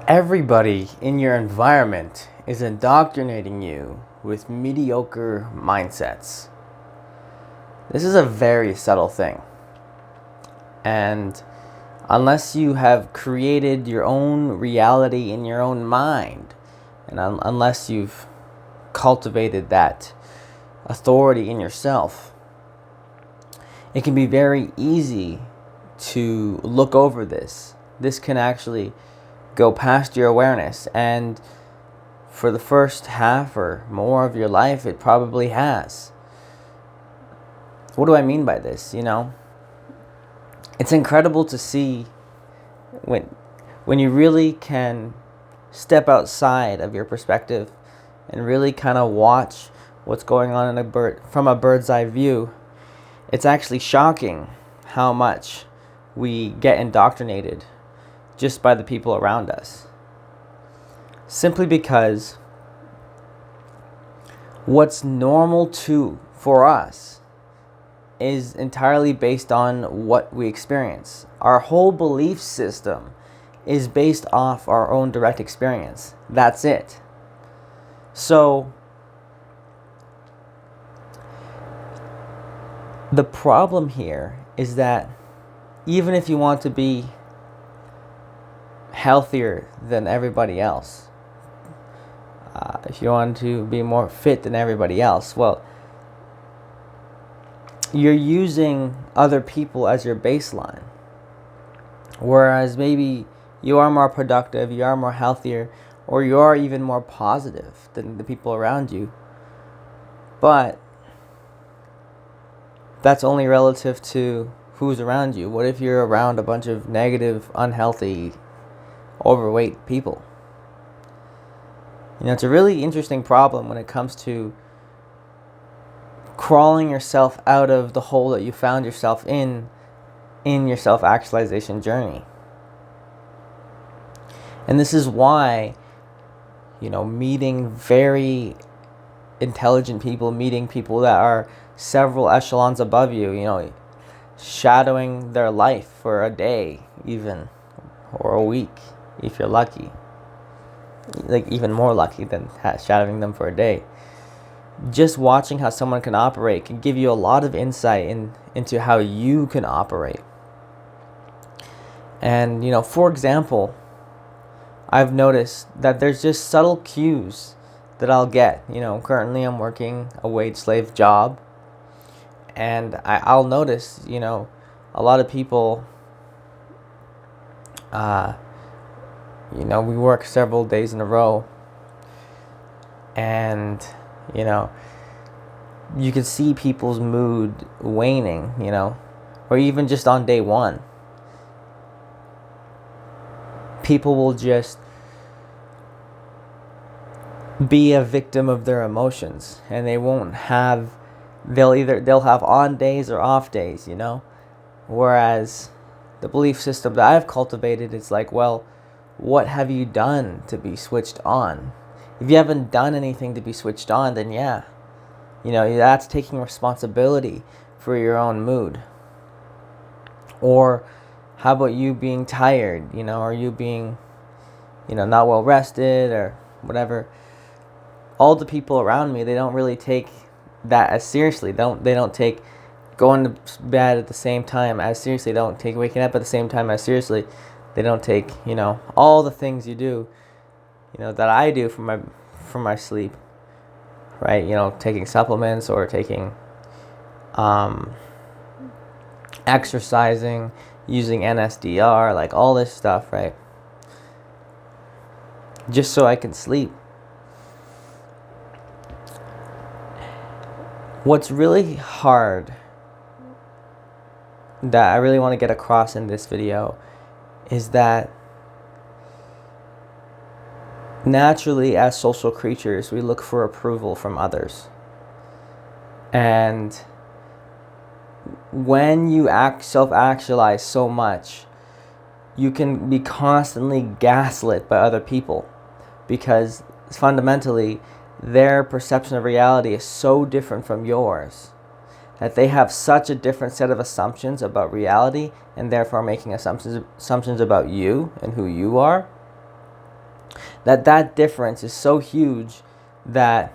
Everybody in your environment is indoctrinating you with mediocre mindsets. This is a very subtle thing. And unless you have created your own reality in your own mind, and unless you've cultivated that authority in yourself, it can be very easy to look over this. This can actually go past your awareness, and for the first half or more of your life, it probably has. What do I mean by this? It's incredible to see when you really can step outside of your perspective and really kind of watch what's going on from a bird's eye view. It's actually shocking how much we get indoctrinated just by the people around us. Simply because what's normal for us is entirely based on what we experience. Our whole belief system is based off our own direct experience. That's it. So the problem here is that even if you want to be healthier than everybody else, if you want to be more fit than everybody else, well, you're using other people as your baseline. Whereas maybe you are more productive, you are more healthier, or you are even more positive than the people around you. But that's only relative to who's around you. What if you're around a bunch of negative, unhealthy, overweight people? It's a really interesting problem when it comes to crawling yourself out of the hole that you found yourself in your self-actualization journey. And this is why, meeting very intelligent people, meeting people that are several echelons above you, shadowing their life for a day even, or a week, if you're lucky. Like even more lucky than shadowing them for a day. Just watching how someone can operate can give you a lot of insight into how you can operate. And, for example, I've noticed that there's just subtle cues that I'll get. Currently I'm working a wage slave job, and I'll notice, a lot of people, we work several days in a row, and, you can see people's mood waning, or even just on day one. People will just be a victim of their emotions, and they'll have on days or off days, Whereas the belief system that I've cultivated is like, well, what have you done to be switched on? If you haven't done anything to be switched on, then yeah, that's taking responsibility for your own mood. Or how about you being tired, or you being, not well rested or whatever? All the people around me, they don't really take that as seriously. They don't take going to bed at the same time as seriously. They don't take waking up at the same time as seriously. They don't take, all the things you do, that I do for my sleep, right? Taking supplements or taking, exercising, using NSDR, like all this stuff, right? Just so I can sleep. What's really hard that I really want to get across in this video is that naturally, as social creatures, we look for approval from others. And when you self-actualize so much, you can be constantly gaslit by other people, because fundamentally their perception of reality is so different from yours that they have such a different set of assumptions about reality, and therefore making assumptions about you and who you are, that difference is so huge that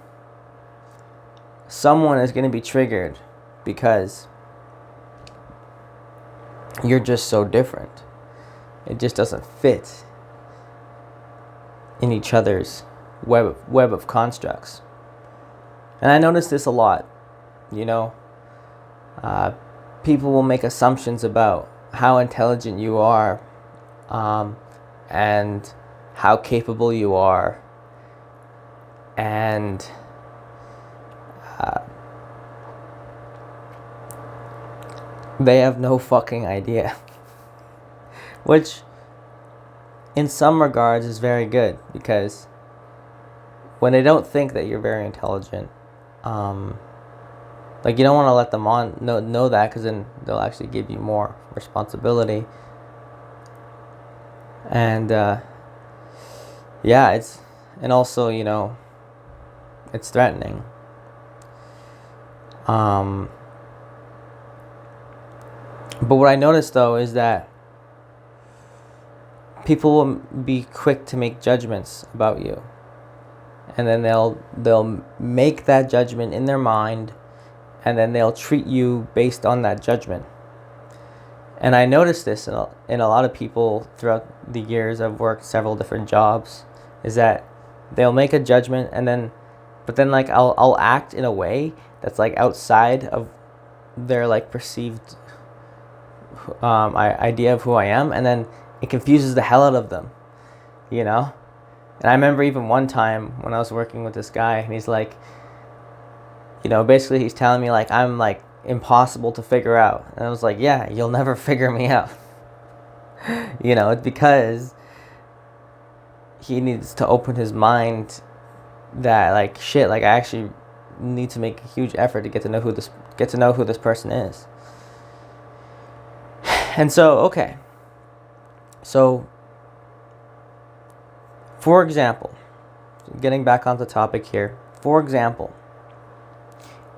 someone is going to be triggered because you're just so different. It just doesn't fit in each other's web of constructs. And I notice this a lot, you know. People will make assumptions about how intelligent you are, and how capable you are, and they have no fucking idea. Which, in some regards, is very good, because when they don't think that you're very intelligent, like, you don't want to let them know that, because then they'll actually give you more responsibility. And yeah, and also, you know, it's threatening. But what I noticed, though, is that people will be quick to make judgments about you, and then they'll make that judgment in their mind, and then they'll treat you based on that judgment. And I noticed this in a lot of people throughout the years. I've worked several different jobs, is that they'll make a judgment, but then like I'll act in a way that's like outside of their like perceived idea of who I am, and then it confuses the hell out of them, you know. And I remember even one time when I was working with this guy, and he's like, you know, basically he's telling me like I'm like impossible to figure out. And I was like, yeah, you'll never figure me out. You know, it's because he needs to open his mind that like shit, like I actually need to make a huge effort to get to know who this person is. And so, okay. So, for example, getting back onto topic here, for example,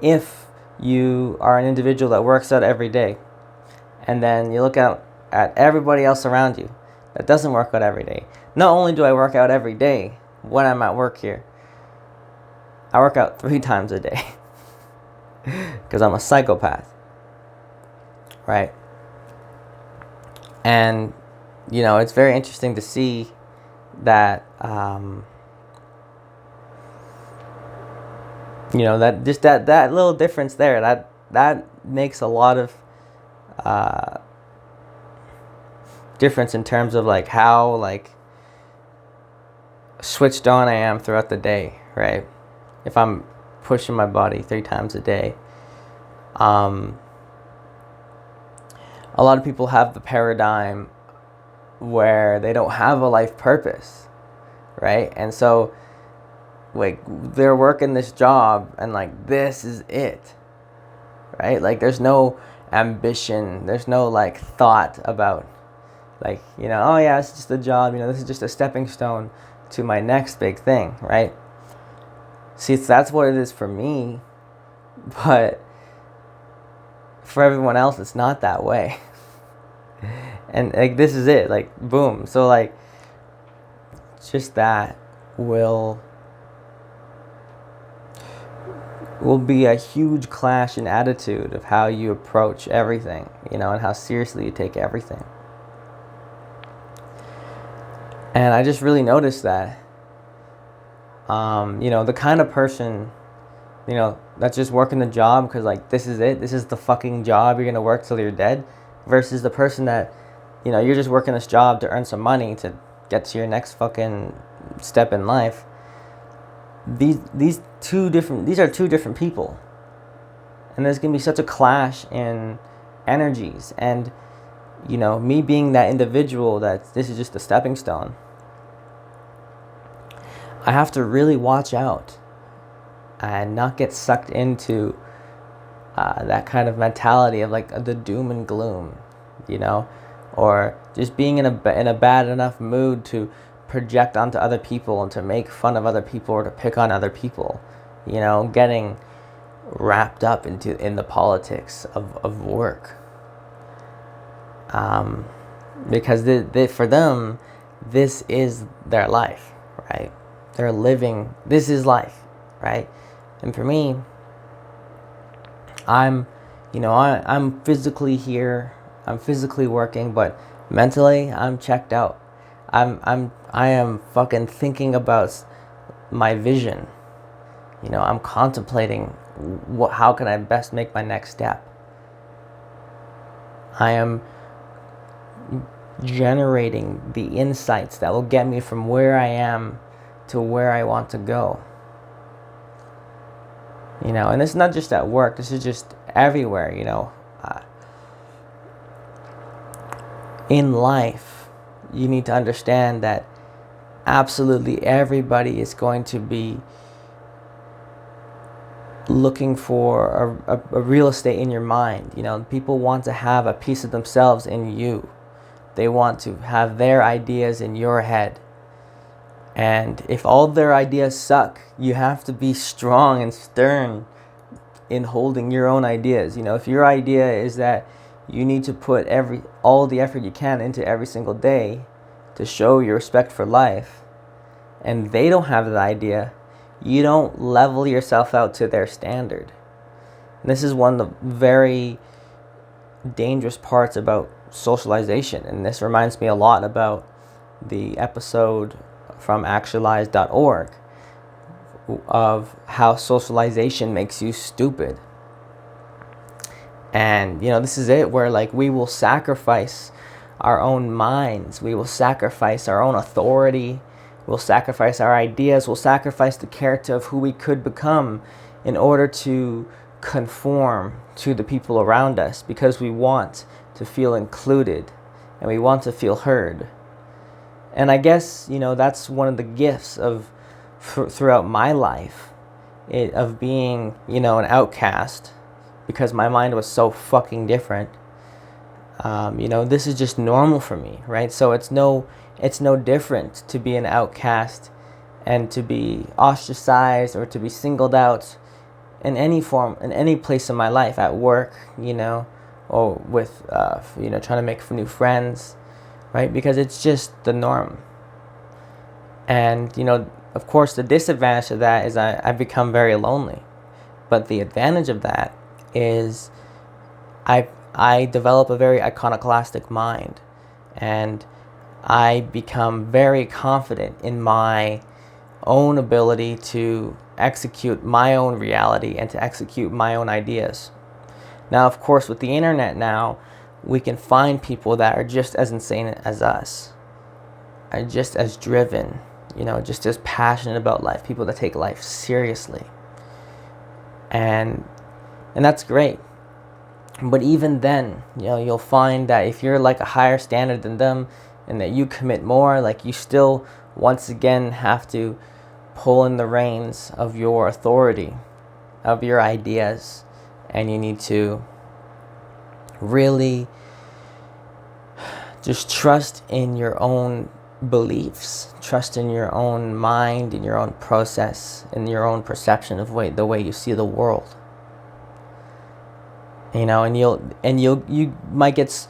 if you are an individual that works out every day, and then you look out at everybody else around you that doesn't work out every day. Not only do I work out every day when I'm at work here, I work out 3 times a day because I'm a psychopath, right? And, you know, it's very interesting to see that, you know, that just that little difference there, that makes a lot of difference in terms of like how like switched on I am throughout the day, right? If I'm pushing my body 3 times a day. A lot of people have the paradigm where they don't have a life purpose, right? And so like they're working this job and like this is it, right? Like there's no ambition, there's no like thought about like, you know, oh yeah, it's just a job, you know, this is just a stepping stone to my next big thing, right? See, that's what it is for me, but for everyone else it's not that way. And like this is it, like boom. So like just that will be a huge clash in attitude of how you approach everything, you know, and how seriously you take everything. And I just really noticed that, you know, the kind of person, you know, that's just working the job because like this is it, this is the fucking job, you're gonna work till you're dead, versus the person that, you know, you're just working this job to earn some money to get to your next fucking step in life. These are 2 different people, and there's gonna be such a clash in energies. And, you know, me being that individual that this is just a stepping stone, I have to really watch out and not get sucked into that kind of mentality of like the doom and gloom, you know, or just being in a bad enough mood to project onto other people and to make fun of other people or to pick on other people, you know, getting wrapped up in the politics of work, because for them this is their life, right? They're living, this is life, right? And for me, I'm physically here, I'm physically working, but mentally I'm checked out. I am fucking thinking about my vision. I'm contemplating how can I best make my next step. I am generating the insights that will get me from where I am to where I want to go. And it's not just at work, this is just everywhere. In life, you need to understand that absolutely everybody is going to be looking for a real estate in your mind. People want to have a piece of themselves in you. They want to have their ideas in your head. And if all their ideas suck, you have to be strong and stern in holding your own ideas. If your idea is that you need to put all the effort you can into every single day to show your respect for life, and they don't have that idea, you don't level yourself out to their standard. And this is one of the very dangerous parts about socialization, and this reminds me a lot about the episode from actualize.org of how socialization makes you stupid. And this is it, where we will sacrifice our own minds, we will sacrifice our own authority, we'll sacrifice our ideas, we'll sacrifice the character of who we could become in order to conform to the people around us, because we want to feel included and we want to feel heard. And I guess that's one of the gifts of throughout my life, of being an outcast, because my mind was so fucking different. This is just normal for me, right? So it's no different to be an outcast and to be ostracized or to be singled out in any form, in any place in my life, at work, or with, trying to make new friends, right? Because it's just the norm. And, of course, the disadvantage of that is I've become very lonely. But the advantage of that is I develop a very iconoclastic mind, and I become very confident in my own ability to execute my own reality and to execute my own ideas. Now, of course, with the internet now, we can find people that are just as insane as us, are just as driven, just as passionate about life, people that take life seriously. And that's great. But even then, you'll find that if you're a higher standard than them and that you commit more, you still once again have to pull in the reins of your authority, of your ideas, and you need to really just trust in your own beliefs, trust in your own mind, in your own process, in your own perception of the way you see the world. And you might get,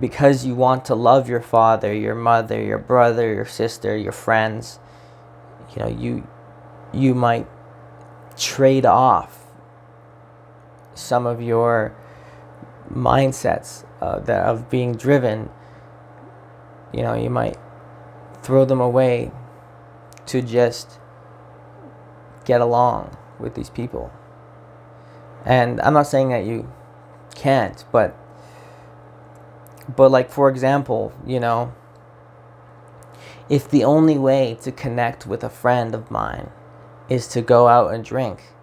because you want to love your father, your mother, your brother, your sister, your friends, you might trade off some of your mindsets of being driven. You might throw them away to just get along with these people. And I'm not saying that you can't, but for example, if the only way to connect with a friend of mine is to go out and drink,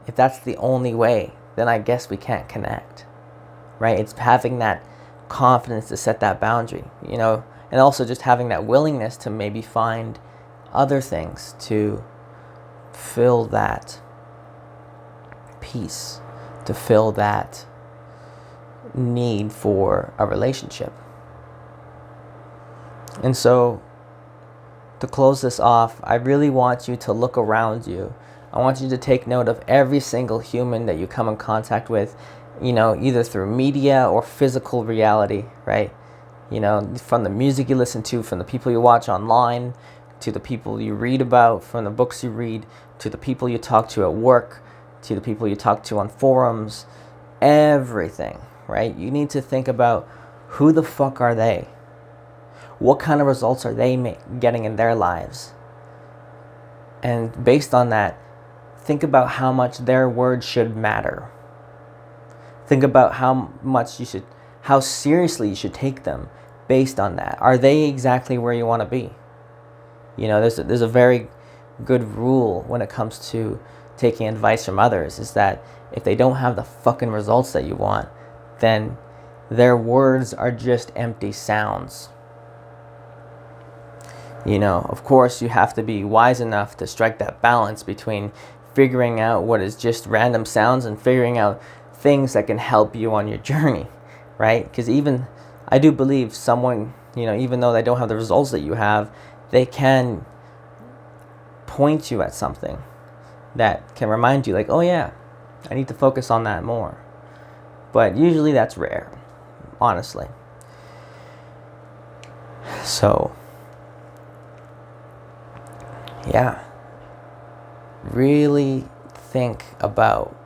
if that's the only way, then I guess we can't connect, right? It's having that confidence to set that boundary, and also just having that willingness to maybe find other things to fill that peace, to fill that need for a relationship. And so, to close this off, I really want you to look around you. I want you to take note of every single human that you come in contact with, either through media or physical reality, right? From the music you listen to, from the people you watch online, to the people you read about, from the books you read, to the people you talk to at work, to the people you talk to on forums, everything, right? You need to think about who the fuck are they? What kind of results are they getting in their lives? And based on that, think about how much their words should matter. Think about how seriously you should take them based on that. Are they exactly where you want to be? You know, there's a very good rule when it comes to taking advice from others, is that if they don't have the fucking results that you want, then their words are just empty sounds. You know, of course, you have to be wise enough to strike that balance between figuring out what is just random sounds and figuring out things that can help you on your journey, right? Because even, I do believe someone, you know, even though they don't have the results that you have, they can point you at something that can remind you, like, oh yeah, I need to focus on that more. But usually that's rare, honestly. So, yeah, really think about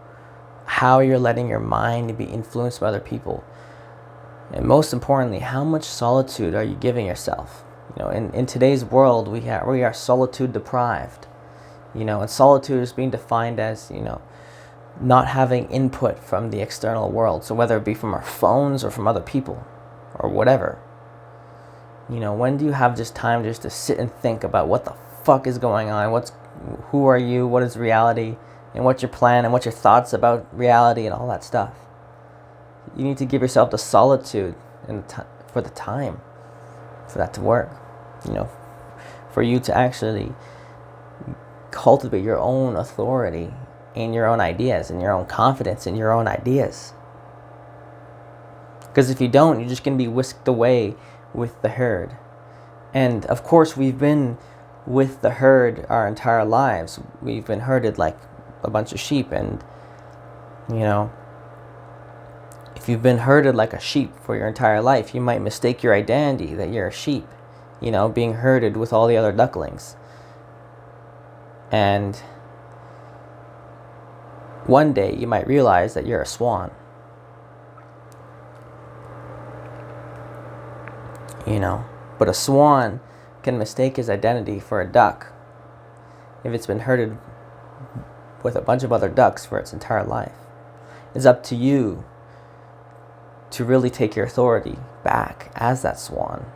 how you're letting your mind be influenced by other people. And most importantly, how much solitude are you giving yourself? You know, in today's world, we are solitude deprived. You know, and solitude is being defined as, you know, not having input from the external world. So whether it be from our phones or from other people or whatever. You know, when do you have just time just to sit and think about what the fuck is going on? Who are you? What is reality? And what's your plan? And what's your thoughts about reality and all that stuff? You need to give yourself the solitude and for the time for that to work. You know, for you to actually cultivate your own authority in your own ideas and your own confidence in your own ideas. Because if you don't, you're just going to be whisked away with the herd. And of course, we've been with the herd our entire lives. We've been herded like a bunch of sheep. And, you know, if you've been herded like a sheep for your entire life, you might mistake your identity that you're a sheep, you know, being herded with all the other ducklings. And one day you might realize that you're a swan. You know, but a swan can mistake his identity for a duck if it's been herded with a bunch of other ducks for its entire life. It's up to you to really take your authority back as that swan.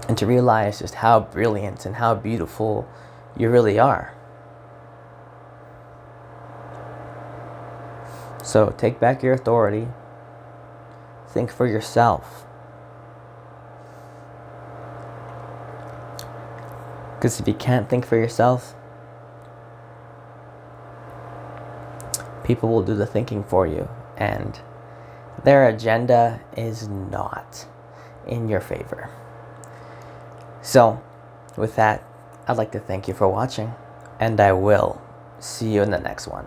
And to realize just how brilliant and how beautiful you really are. So take back your authority. Think for yourself. Because if you can't think for yourself, people will do the thinking for you. And their agenda is not in your favor. So, with that, I'd like to thank you for watching. And I will see you in the next one.